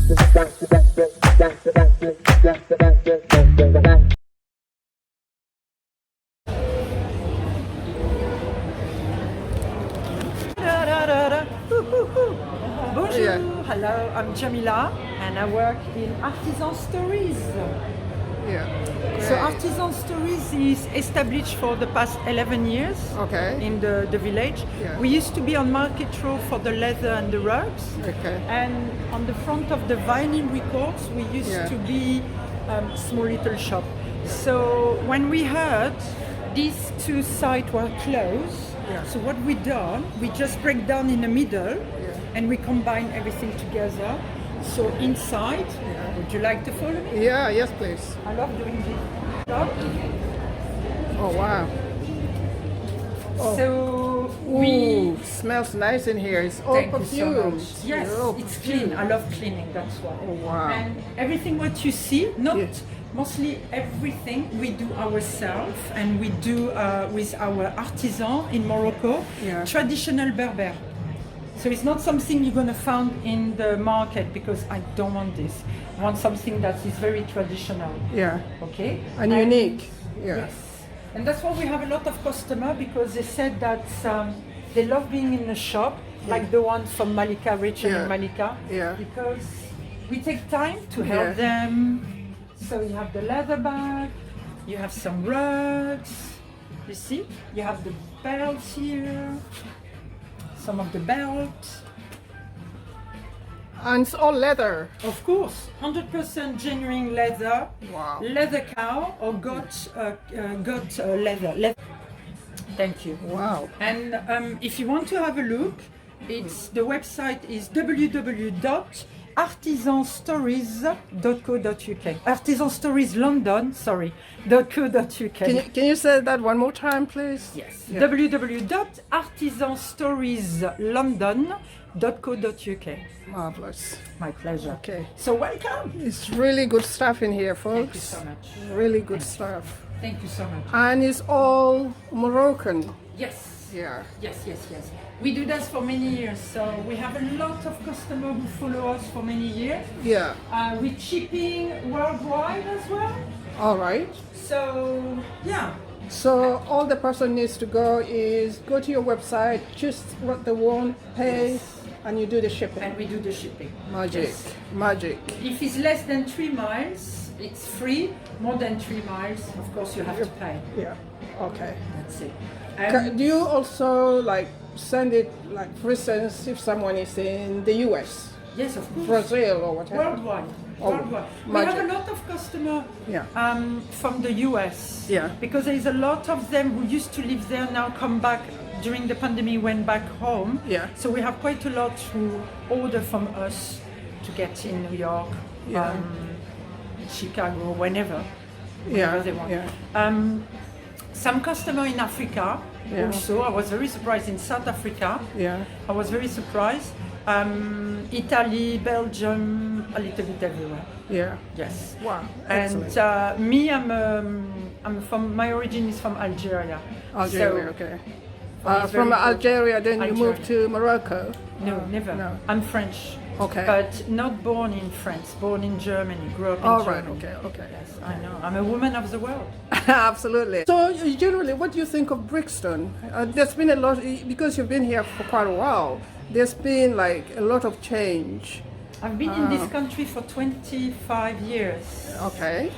Bonjour, hello, I'm Jamila and I work in Artisan Stories. Yeah. So Artisan Stories is established for the past 11 years in the village. Yeah. We used to be on Market Row for the leather and the rugs. Okay. And on the front of the vinyl records, we used to be small little shop. So when we heard these two sites were closed, so what we done, we just break down in the middle and we combine everything together. So inside, would you like to follow me? Yeah, yes please. I love doing this. Stop. Oh wow. So Ooh, smells nice in here. It's all thank you so perfumed. much. Yes, Oh, it's clean. I love cleaning, that's why. Oh, wow. And everything what you see, mostly everything we do ourselves, and we do with our artisan in Morocco, traditional Berber. So it's not something you're gonna find in the market, because I don't want this. I want something that is very traditional. Yeah. Okay. And unique. Yeah. Yes. And that's why we have a lot of customers, because they said that they love being in the shop, like the one from Malika, Rachel and Malika, because we take time to help them. So you have the leather bag, you have some rugs, you see, you have the belts here, some of the belts. And it's all leather. Of course, 100% genuine leather, leather cow or goat leather. Thank you. Wow. And if you want to have a look, it's the website is www.artisanstories.co.uk. Artisan Stories London, .co.uk. Can you say that one more time, please? Yes. www.artisanstorieslondon.co.uk. Marvelous. My pleasure. Okay. So welcome. It's really good stuff in here, folks. Thank you so much. Really good stuff. Thank you so much. And it's all Moroccan. Yes. Yeah. Yes. We do that for many years, so we have a lot of customers who follow us for many years. Yeah. We're shipping worldwide as well. All right. So, yeah. So all the person needs to go is go to your website, choose what they want, pay, and you do the shipping. And we do the shipping. Magic. Yes. Magic. If it's less than 3 miles, it's free. More than 3 miles, of course, you have to pay. Yeah. Okay. That's it. Do you also like send it, like for instance, if someone is in the US, yes, of course. Brazil or whatever? Worldwide. Worldwide. We magic. have a lot of customers from the US. Yeah. Because there's a lot of them who used to live there now come back during the pandemic, went back home. Yeah. So we have quite a lot who order from us to get in New York, Chicago, whenever they want. Yeah. Some customer in Africa also. I was very surprised in South Africa. Yeah. I was very surprised. Italy, Belgium, a little bit everywhere. Yeah. Yes. Wow. And Excellent. me, I'm from. My origin is from Algeria. Algeria. So, okay. it's From very Algeria, then you Algeria. moved to Morocco. No, never. No. I'm French. Okay. But not born in France. Born in Germany. Grew up in All Germany. right. Okay. Yes, I know. I'm a woman of the world. Absolutely. So generally, what do you think of Brixton? There's been a lot, because you've been here for quite a while. There's been like a lot of change. I've been in this country for 25 years. Okay.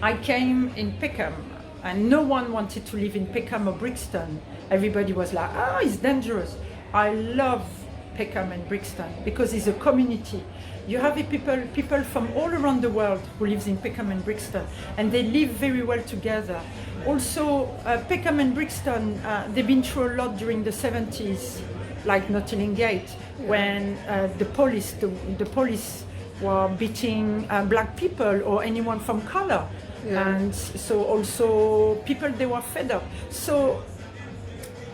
I came in Peckham, and no one wanted to live in Peckham or Brixton. Everybody was like, it's dangerous. I love Peckham and Brixton because it's a community. You have people from all around the world who lives in Peckham and Brixton, and they live very well together. Also, Peckham and Brixton, they've been through a lot during the 70s, like Notting Gate, when the police were beating black people or anyone from color. And so also people, they were fed up. So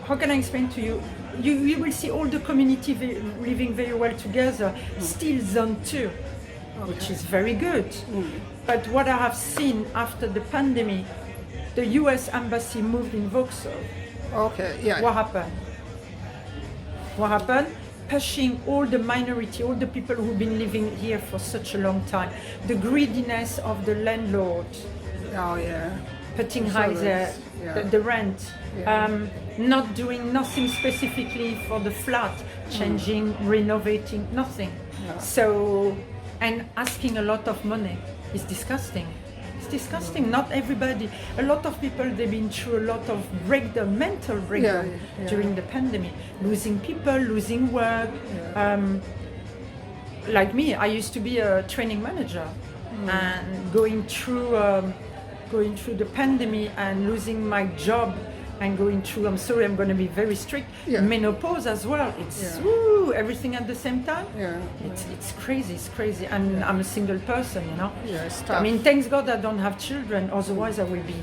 how can I explain to you? You will see all the community living very well together, still zone 2, which is very good. But what I have seen after the pandemic, the US embassy moved in Vauxhall. Okay, yeah. What happened? pushing all the minority, all the people who've been living here for such a long time. The greediness of the landlord, Oh yeah. putting So high it's- yeah. the rent, Yeah. not doing nothing specifically for the flat, changing, renovating, nothing. Yeah. So, and asking a lot of money is disgusting. It's disgusting. Not everybody. A lot of people, they've been through a lot of breakdown, mental breakdown yeah. during the pandemic. Losing people, losing work. Like me, I used to be a training manager, and going through the pandemic and losing my job and going through, I'm sorry, I'm going to be very strict, Yeah. menopause as well. It's Yeah. woo, everything at the same time. Yeah. It's crazy. And I'm a single person, you know. Yeah, it's I tough. mean, thanks God I don't have children. Otherwise, I will be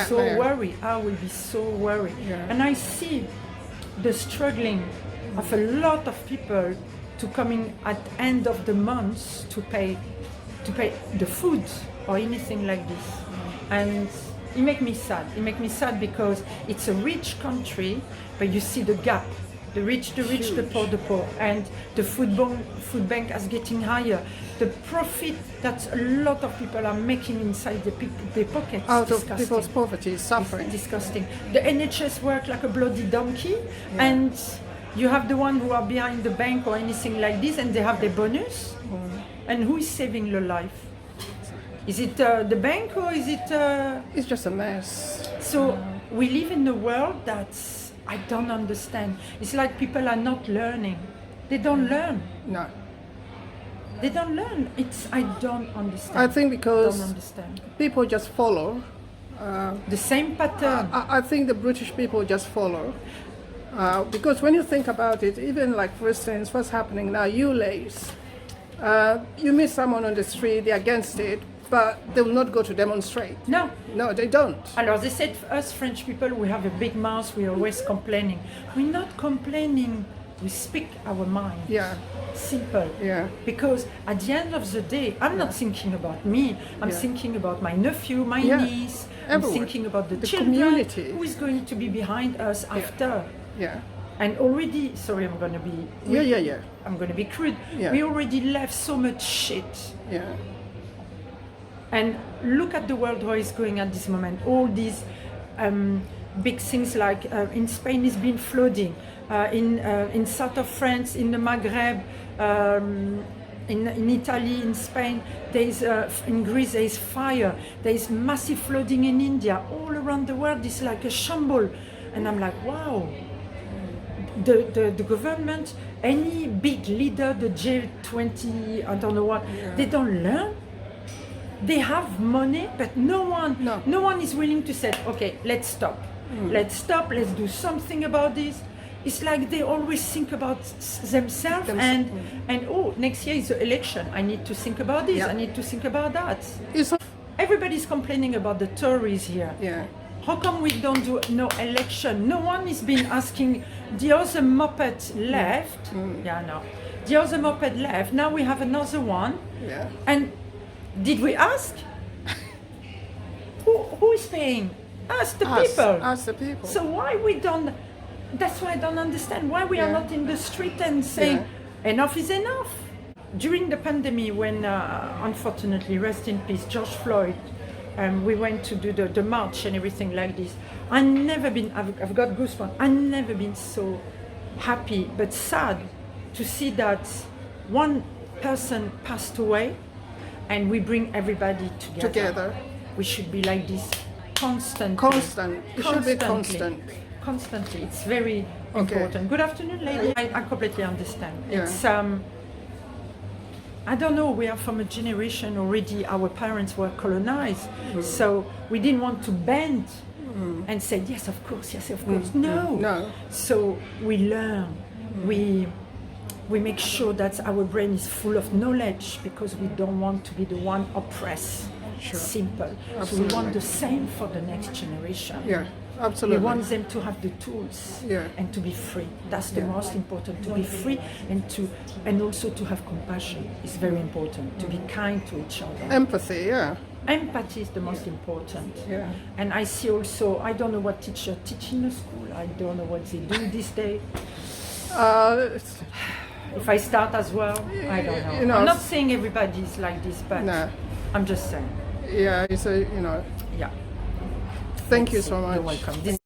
so Nightmare. worried. I will be so worried. Yeah. And I see the struggling of a lot of people to coming at end of the month to pay the food or anything like this. And it makes me sad. It makes me sad because it's a rich country, but you see the gap. The rich, the poor, and the food bank is getting higher. The profit that a lot of people are making inside their pockets. Out of disgusting. people's poverty, suffering. It's disgusting. The NHS work like a bloody donkey, and you have the one who are behind the bank or anything like this, and they have their bonus. And who is saving your life? Is it the bank or is it? It's just a mess. So we live in a world that I don't understand. It's like people are not learning. They don't learn. No. They don't learn. I don't understand. I think don't because understand. people just follow. The same pattern. I think the British people just follow. Because when you think about it, even like for instance, what's happening now, ULAs, you meet someone on the street, they're against it, but they will not go to demonstrate. No. No, they don't. Alors, they said us French people, we have a big mouth, we're always complaining. We're not complaining, we speak our mind. Yeah, Simple. yeah, Because at the end of the day, I'm not thinking about me, I'm thinking about my nephew, my Yeah. niece, Everyone. I'm thinking about the The children, community. who is going to be behind us after. yeah, And already, sorry, I'm going to be yeah, I'm going to be crude. Yeah. We already left so much shit. yeah. And look at the world how it's going at this moment. All these big things like in Spain it's been flooding, in south of France, in the Maghreb, in Italy, in Spain, in Greece there is fire. There is massive flooding in India. All around the world it's like a shamble. And I'm like, wow. The government, any big leader, the G20, I don't know what, they don't learn. They have money, but no one is willing to say, okay, let's stop. Let's do something about this. It's like they always think about themselves and oh, next year is the election. I need to think about this. I need to think about that. Everybody's complaining about the Tories here. Yeah. How come we don't do no election? No one has been asking. The other moped left. Yeah, no. The other moped left. Now we have another one. Yeah. And did we ask? Who is paying? Us, the people. Us, the people. So why we don't? That's why I don't understand why we are not in the street and saying enough is enough. During the pandemic, when unfortunately, rest in peace, George Floyd, we went to do the march and everything like this. I've got goosebumps. I've never been so happy but sad to see that one person passed away and we bring everybody together. We should be like this constantly. It should be constant. Constantly. It's very important. Good afternoon, lady. I completely understand. Yeah. It's I don't know, we are from a generation already, our parents were colonized, so we didn't want to bend and say, yes, of course. No. So we learn, we make sure that our brain is full of knowledge because we don't want to be the one oppressed. Simple. Absolutely. So we want the same for the next generation. Yeah, absolutely. We want them to have the tools and to be free. That's the most important, to be free and also to have compassion. It's very important, to be kind to each other. Empathy, yeah. Empathy is the most important. Yeah. And I see also, I don't know what teacher teach in the school, I don't know what they do this day. It's- If I start as well, I don't know. You know, I'm not saying everybody's like this, but No. I'm just saying. yeah, it's a, Yeah. thank you so much. You're welcome. This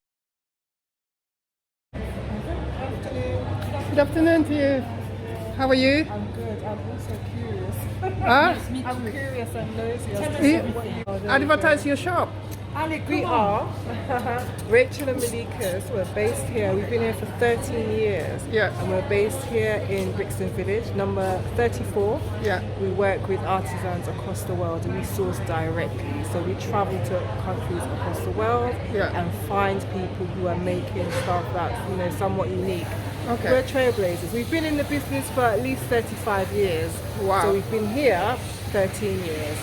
Good afternoon to you. How are you? I'm good. I'm also curious. Huh? I'm curious and nosy. Advertise your shop. We are Rachel and Malika's. We're based here. We've been here for 13 years. Yeah. And we're based here in Brixton Village, number 34. Yeah. We work with artisans across the world and we source directly. So we travel to countries across the world Yeah. and find people who are making stuff that's somewhat unique. Okay. We're trailblazers. We've been in the business for at least 35 years. Wow. So we've been here 13 years.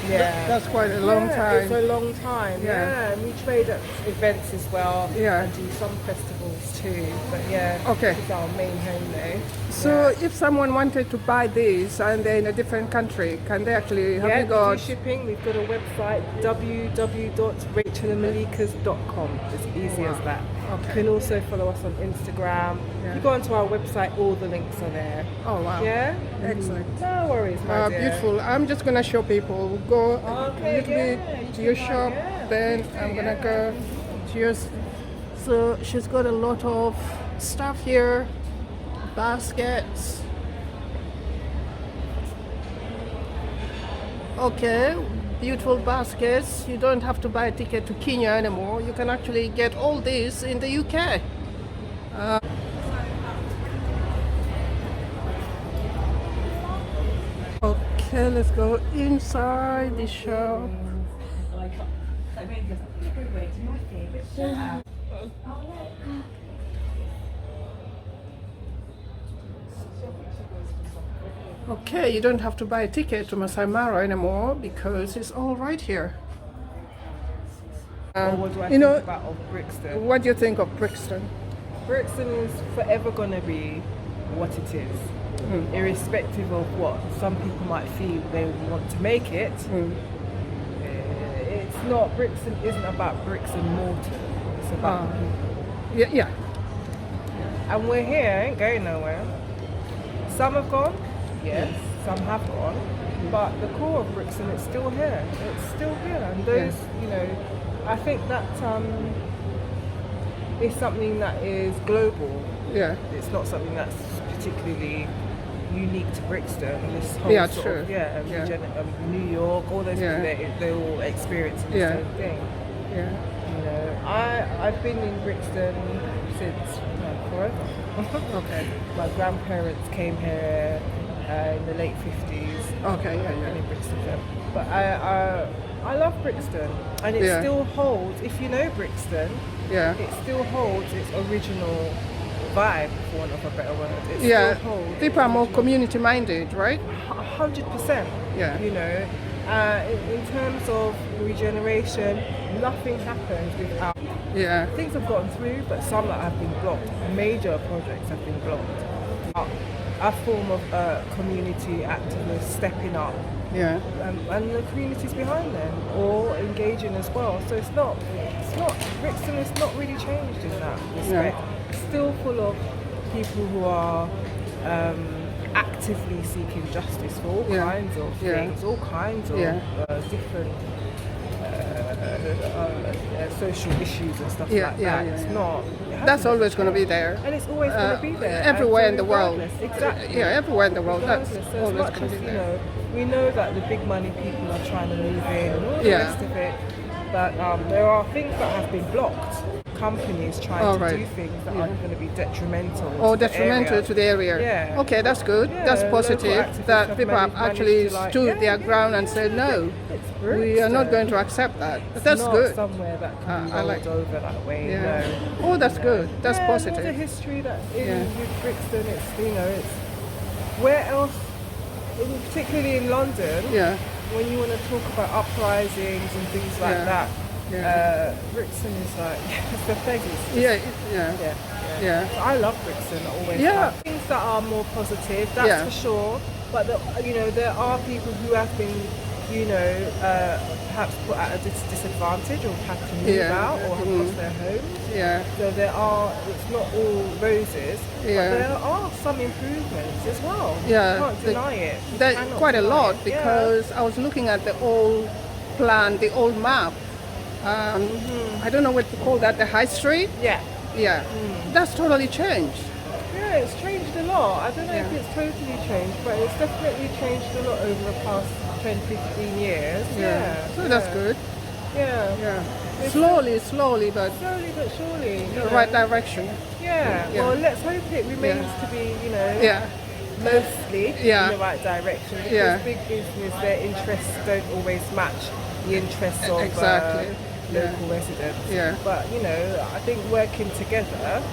Yeah. That's quite a long time. It's a long time. Yeah. Yeah. And we trade at events as well. Yeah. And do some festivals too. But yeah. Okay. It's our main home though. So if someone wanted to buy this and they're in a different country, can they actually have Yeah, you we got do shipping. We've got a website, www.rachelandmalikas.com. It's easy as that. Okay. You can also follow us on Instagram. Yeah. If you go onto our website, all the links are there. Oh wow. Yeah? Excellent. No worries, my dear. Beautiful. I'm just gonna show people. We'll go a Okay, little bit to your shop, then I'm gonna go to yours. So she's got a lot of stuff here, baskets. Okay, beautiful baskets. You don't have to buy a ticket to Kenya anymore. You can actually get all this in the UK. Okay, let's go inside the shop. Okay, you don't have to buy a ticket to Masai Mara anymore because it's all right here. What do I you think know- about of Brixton? What do you think of Brixton? Brixton is forever going to be what it is, irrespective of what some people might feel they want to make it. It's not, Brixton isn't about bricks and mortar, it's about Yeah, yeah. and we're here, ain't going nowhere. Some have gone, yes, some have gone, but the core of Brixton is still here. It's still here, and those, I think that is something that is global. Yeah. It's not something that's particularly unique to Brixton. This whole Yeah, sort true. of, Yeah. New York, all those Yeah. people, they all experience the Yeah. same thing. Yeah. I've been in Brixton since forever. Okay. My grandparents came here in the late 50s. Okay, yeah, In yeah. Brixton, yeah. But I love Brixton, and it Yeah. still holds. If you know Brixton, Yeah. it still holds its original vibe, for want of a better word. It Yeah. still holds. People are more community minded, right? 100%. Yeah. In terms of regeneration, nothing happens without. Yeah. Things have gotten through, but some that have been blocked. Major projects have been blocked. A form of community activists stepping up, Yeah. and the communities behind them, or engaging as well. So it's not. Brixton is not really changed in that respect. It's still full of people who are actively seeking justice for all Yeah. kinds of Yeah. things, all kinds of Yeah. different social issues and stuff Yeah, like yeah, that. yeah, It's yeah. not. That's always going to be there. And it's always going to be there. Everywhere And in the world. regardless, Exactly. Yeah, everywhere in the world. That's Regardless, so as always much going to as, be there. we know that the big money people are trying to move in and all the Yeah. rest of it, but there are things that have been blocked. Companies trying Oh, to right. do things that are going to be detrimental. Or to the detrimental area. to the area. Yeah. Okay, that's good. Yeah, That's local positive. activists That have people have managed actually to, like, stood their ground and said, no, we are not going to accept that. It's That's not good. somewhere that can be I like rolled over that way. Yeah. No. Oh, that's good. That's Yeah, positive. There's a history that in Yeah. with Brixton. It's it's where else, particularly in London. Yeah. When you want to talk about uprisings and things like Yeah. that, Yeah. Brixton is like it's the beggars. Yeah, yeah. Yeah. Yeah. So I love Brixton. I always Yeah. have. Things that are more positive, that's Yeah. for sure. But there are people who have been you know, perhaps put at a disadvantage or have to move out or have lost their homes. Yeah. So it's not all roses, but there are some improvements as well. Yeah. You can't deny it. There's quite a lot it. because I was looking at the old plan, the old map. I don't know what to call that, the high street? Yeah. Yeah. That's totally changed. Yeah, it's changed a lot. I don't know if it's totally changed, but it's definitely changed a lot over the past 10, 15 years. Yeah. So that's good. Yeah. Yeah. Slowly, but Slowly but surely. the right direction. Yeah. Well, let's hope it remains to be, you know, mostly in the right direction. Because big business, their interests don't always match the interests of local residents. Yeah. But, you know, I think working together.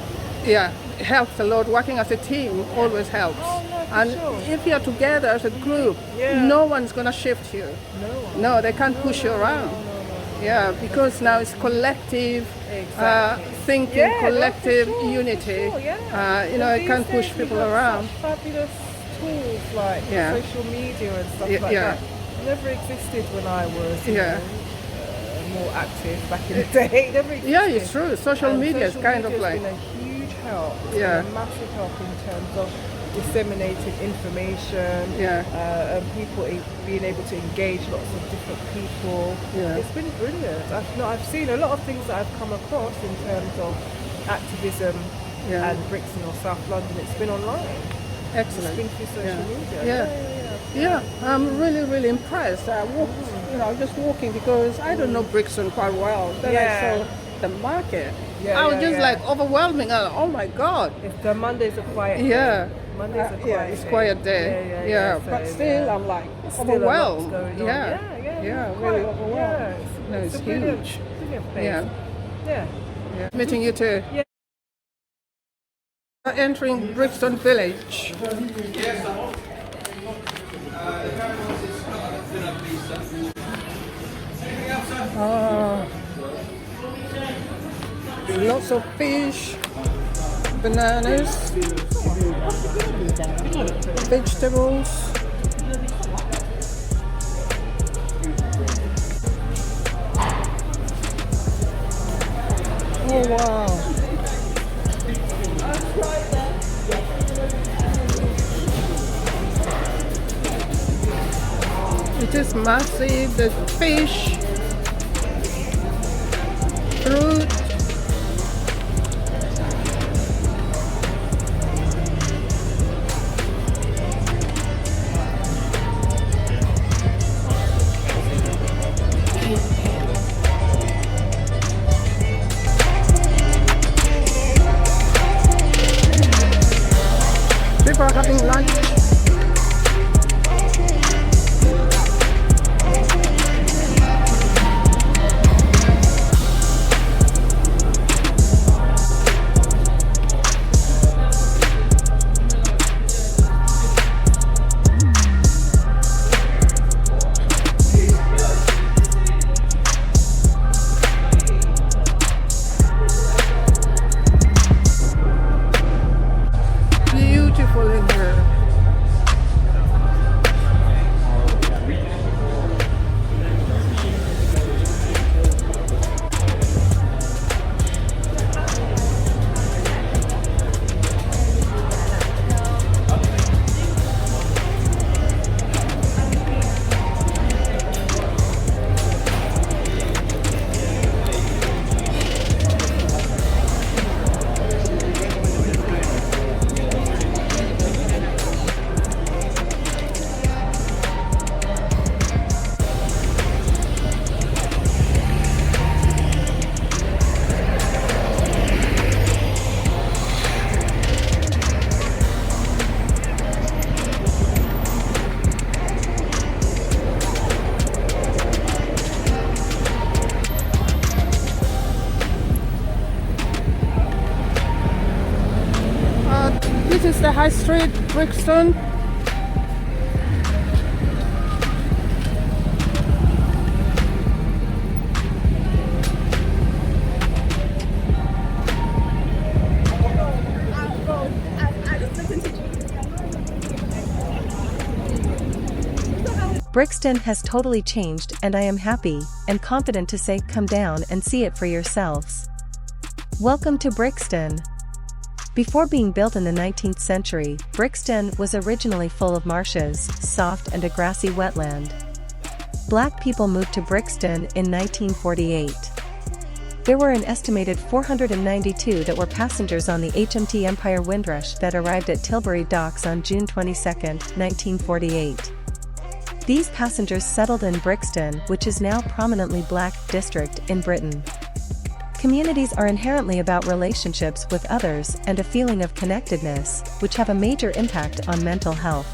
Yeah, it helps a lot. Working as a team always helps. Oh, no, for and sure. if you're together as a group, no one's going to shift you. No, they can't push you around. Yeah, because now it's collective thinking, collective unity. Sure, yeah. You know, it can't push people around. Fabulous tools like social media and stuff like that. Never existed when I was more active back in the day. Never existed. Yeah, it's true. Social media is kind of like been a huge help. It's been a massive help in terms of disseminating information. And people being able to engage lots of different people. It's been brilliant. I've seen a lot of things that I've come across in terms of activism and Brixton or South London. It's been online. Excellent. It's been through social media. Yeah, I'm really impressed. I walked, you know, just walking because I don't know Brixton quite well. Then I saw the market. I was just like overwhelming. Oh my God! The Mondays are quiet. Mondays are quiet. It's quiet day. So, but still, I'm like overwhelmed. Really overwhelmed. It's huge. Brilliant place. Yeah. Meeting you too. Entering Brixton village. Lots of fish, bananas, vegetables. Oh wow. It is massive, the fish, fruit, people are having lunch. Beautiful in here. This is the High Street, Brixton. Brixton has totally changed, and I am happy and confident to say come down and see it for yourselves. Welcome to Brixton. Before being built in the 19th century, Brixton was originally full of marshes, soft and a grassy wetland. Black people moved to Brixton in 1948. There were an estimated 492 that were passengers on the HMT Empire Windrush that arrived at Tilbury Docks on June 22, 1948. These passengers settled in Brixton, which is now prominently black district in Britain. Communities are inherently about relationships with others and a feeling of connectedness, which have a major impact on mental health.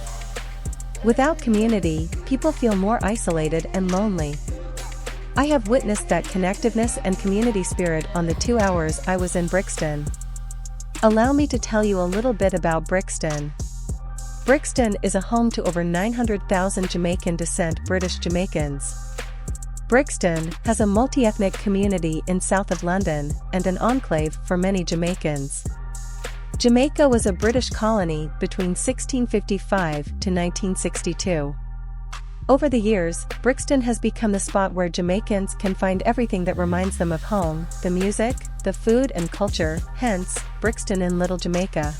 Without community, people feel more isolated and lonely. I have witnessed that connectiveness and community spirit on the 2 hours I was in Brixton. Allow me to tell you a little bit about Brixton. Brixton is a home to over 900,000 Jamaican descent British Jamaicans. Brixton has a multi-ethnic community in south of London and an enclave for many Jamaicans. Jamaica was a British colony between 1655 to 1962. Over the years, Brixton has become the spot where Jamaicans can find everything that reminds them of home, the music, the food and culture, hence, Brixton in Little Jamaica.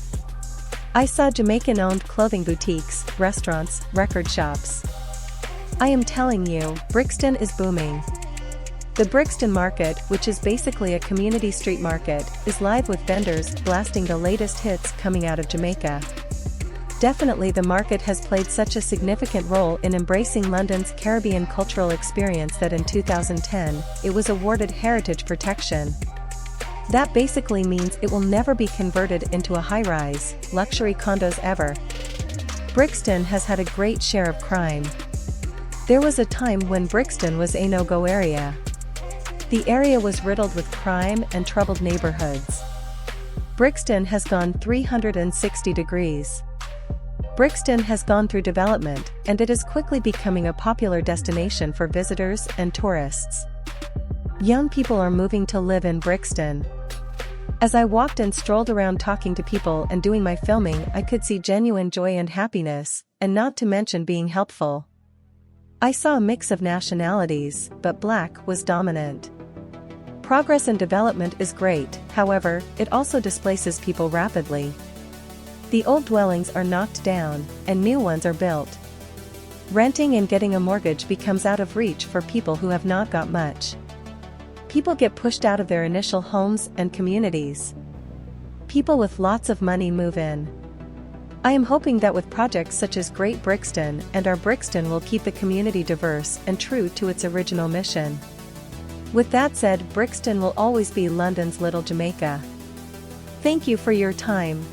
I saw Jamaican-owned clothing boutiques, restaurants, record shops. I am telling you, Brixton is booming. The Brixton Market, which is basically a community street market, is live with vendors blasting the latest hits coming out of Jamaica. Definitely the market has played such a significant role in embracing London's Caribbean cultural experience that in 2010, it was awarded Heritage Protection. That basically means it will never be converted into a high-rise, luxury condos ever. Brixton has had a great share of crime. There was a time when Brixton was a no-go area. The area was riddled with crime and troubled neighborhoods. Brixton has gone 360 degrees. Brixton has gone through development, and it is quickly becoming a popular destination for visitors and tourists. Young people are moving to live in Brixton. As I walked and strolled around talking to people and doing my filming, I could see genuine joy and happiness, and not to mention being helpful. I saw a mix of nationalities, but black was dominant. Progress and development is great, however, it also displaces people rapidly. The old dwellings are knocked down, and new ones are built. Renting and getting a mortgage becomes out of reach for people who have not got much. People get pushed out of their initial homes and communities. People with lots of money move in. I am hoping that with projects such as Great Brixton and Our Brixton will keep the community diverse and true to its original mission. With that said, Brixton will always be London's Little Jamaica. Thank you for your time.